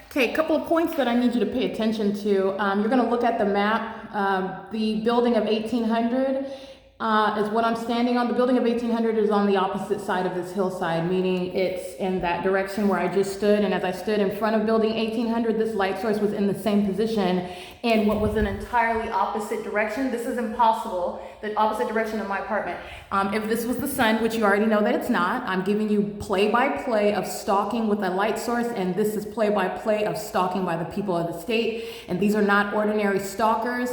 Okay, a couple of points that I need you to pay attention to. You're going to look at the map. The building of 1800 is what I'm standing on. The building of 1800 is on the opposite side of this hillside, meaning it's in that direction where I just stood. And as I stood in front of building 1800, this light source was in the same position in what was an entirely opposite direction. This is impossible, the opposite direction of my apartment. If this was the sun, which you already know that it's not, I'm giving you play-by-play of stalking with a light source, and this is play-by-play of stalking by the people of the state. And these are not ordinary stalkers.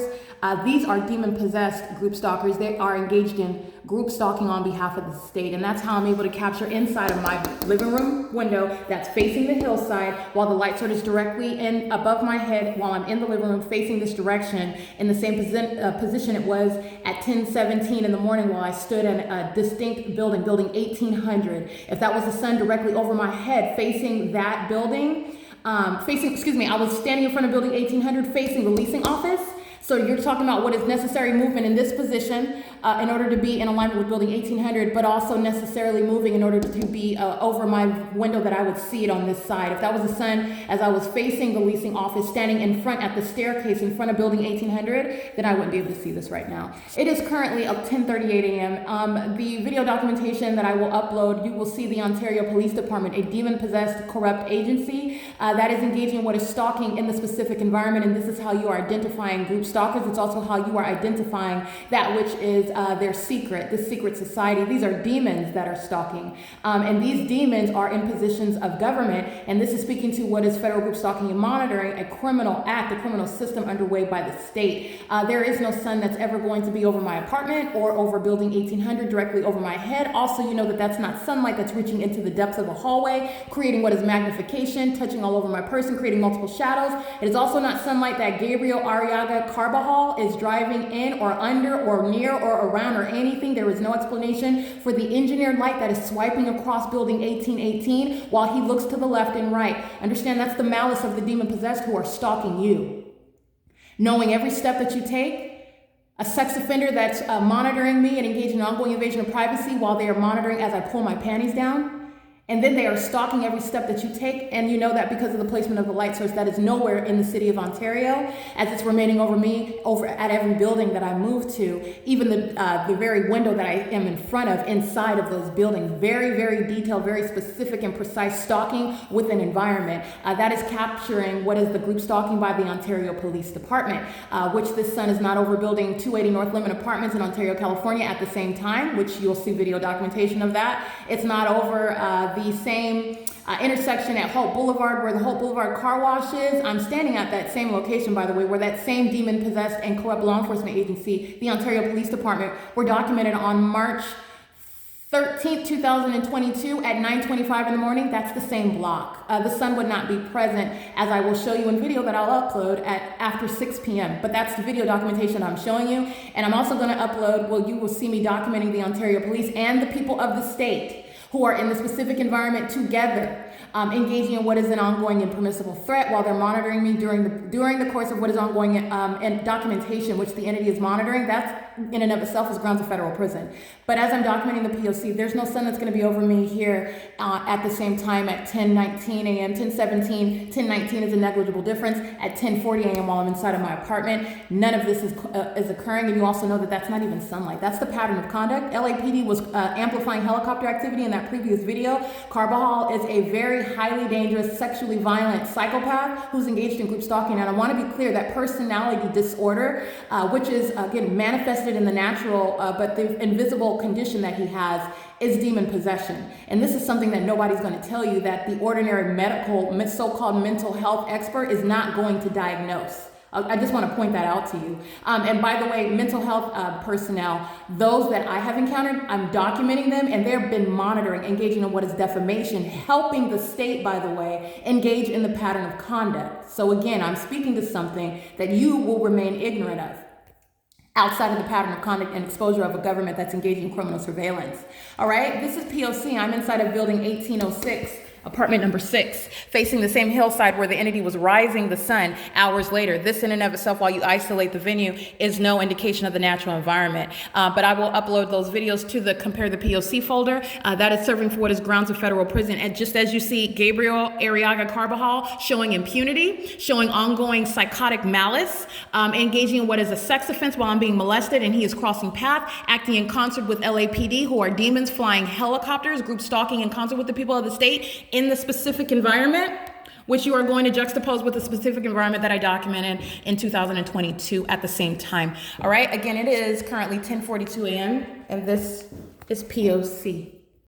These are demon-possessed group stalkers. They are engaged in group stalking on behalf of the state. And that's how I'm able to capture inside of my living room window that's facing the hillside while the light source is directly in above my head while I'm in the living room facing this direction in the same position it was at 10:17 in the morning while I stood in a distinct building, building 1800. If that was the sun directly over my head facing that building, I was standing in front of building 1800 facing the leasing office. So you're talking about what is necessary movement in this position in order to be in alignment with building 1800, but also necessarily moving in order to be over my window that I would see it on this side. If that was the sun as I was facing the leasing office, standing in front at the staircase in front of building 1800, then I wouldn't be able to see this right now. It is currently up 10:38 a.m. The video documentation that I will upload, you will see the Ontario Police Department, a demon-possessed corrupt agency that is engaging in what is stalking in the specific environment, and this is how you are identifying group stalkers. It's also how you are identifying that which is their secret, the secret society. These are demons that are stalking. And these demons are in positions of government. And this is speaking to what is federal group stalking and monitoring, a criminal act, a criminal system underway by the state. There is no sun that's ever going to be over my apartment or over building 1800 directly over my head. Also, you know that that's not sunlight that's reaching into the depths of a hallway, creating what is magnification, touching all over my person, creating multiple shadows. It is also not sunlight that Gabriel Arriaga Carbajal is driving in or under or near or around or anything. There is no explanation for the engineered light that is swiping across building 1818 while he looks to the left and right. Understand that's the malice of the demon-possessed who are stalking you. Knowing every step that you take, a sex offender that's monitoring me and engaging in ongoing invasion of privacy while they are monitoring as I pull my panties down. And then they are stalking every step that you take. And you know that because of the placement of the light source that is nowhere in the city of Ontario, as it's remaining over me, over at every building that I move to, even the very window that I am in front of inside of those buildings. Very, very detailed, very specific and precise stalking with an environment. That is capturing what is the group stalking by the Ontario Police Department, which this sun is not over building 280 North Lemon Apartments in Ontario, California at the same time, which you'll see video documentation of that. It's not over the same intersection at Hope Boulevard where the Hope Boulevard car wash is. I'm standing at that same location, by the way, where that same demon-possessed and corrupt law enforcement agency, the Ontario Police Department, were documented on March 13th, 2022 at 9:25 in the morning. That's the same block. The sun would not be present, as I will show you in video that I'll upload at after 6 p.m. But that's the video documentation I'm showing you. And I'm also going to upload, well, you will see me documenting the Ontario Police and the people of the state who are in the specific environment together, engaging in what is an ongoing and permissible threat while they're monitoring me during the course of what is ongoing and documentation, which the entity is monitoring. That's in and of itself is grounds of federal prison. But as I'm documenting the P.O.C., there's no sun that's going to be over me here at the same time at 10:19 a.m., 10:17, 10:19 is a negligible difference. At 10:40 a.m. while I'm inside of my apartment, none of this is occurring. And you also know that that's not even sunlight. That's the pattern of conduct. LAPD was amplifying helicopter activity in that previous video. Carbajal is a very highly dangerous, sexually violent psychopath who's engaged in group stalking. And I want to be clear that personality disorder, which is, again, manifested in the natural, but the invisible condition that he has is demon possession. And this is something that nobody's going to tell you, that the ordinary medical, so-called mental health expert is not going to diagnose. I just want to point that out to you. And by the way, mental health personnel, those that I have encountered, I'm documenting them, and they've been monitoring, engaging in what is defamation, helping the state, by the way, engage in the pattern of conduct. So again, I'm speaking to something that you will remain ignorant of, outside of the pattern of conduct and exposure of a government that's engaging in criminal surveillance. All right, this is P.O.C. I'm inside of building 1806. Apartment number 6, facing the same hillside where the entity was rising the sun hours later. This in and of itself, while you isolate the venue, is no indication of the natural environment. But I will upload those videos to the Compare the P.O.C. folder. That is serving for what is grounds of federal prison. And just as you see Gabriel Arriaga Carbajal showing impunity, showing ongoing psychotic malice, engaging in what is a sex offense while I'm being molested, and he is crossing path, acting in concert with LAPD, who are demons flying helicopters, group stalking in concert with the people of the state in the specific environment, which you are going to juxtapose with the specific environment that I documented in 2022 at the same time. All right, again, it is currently 10:42 a.m. and this is P.O.C.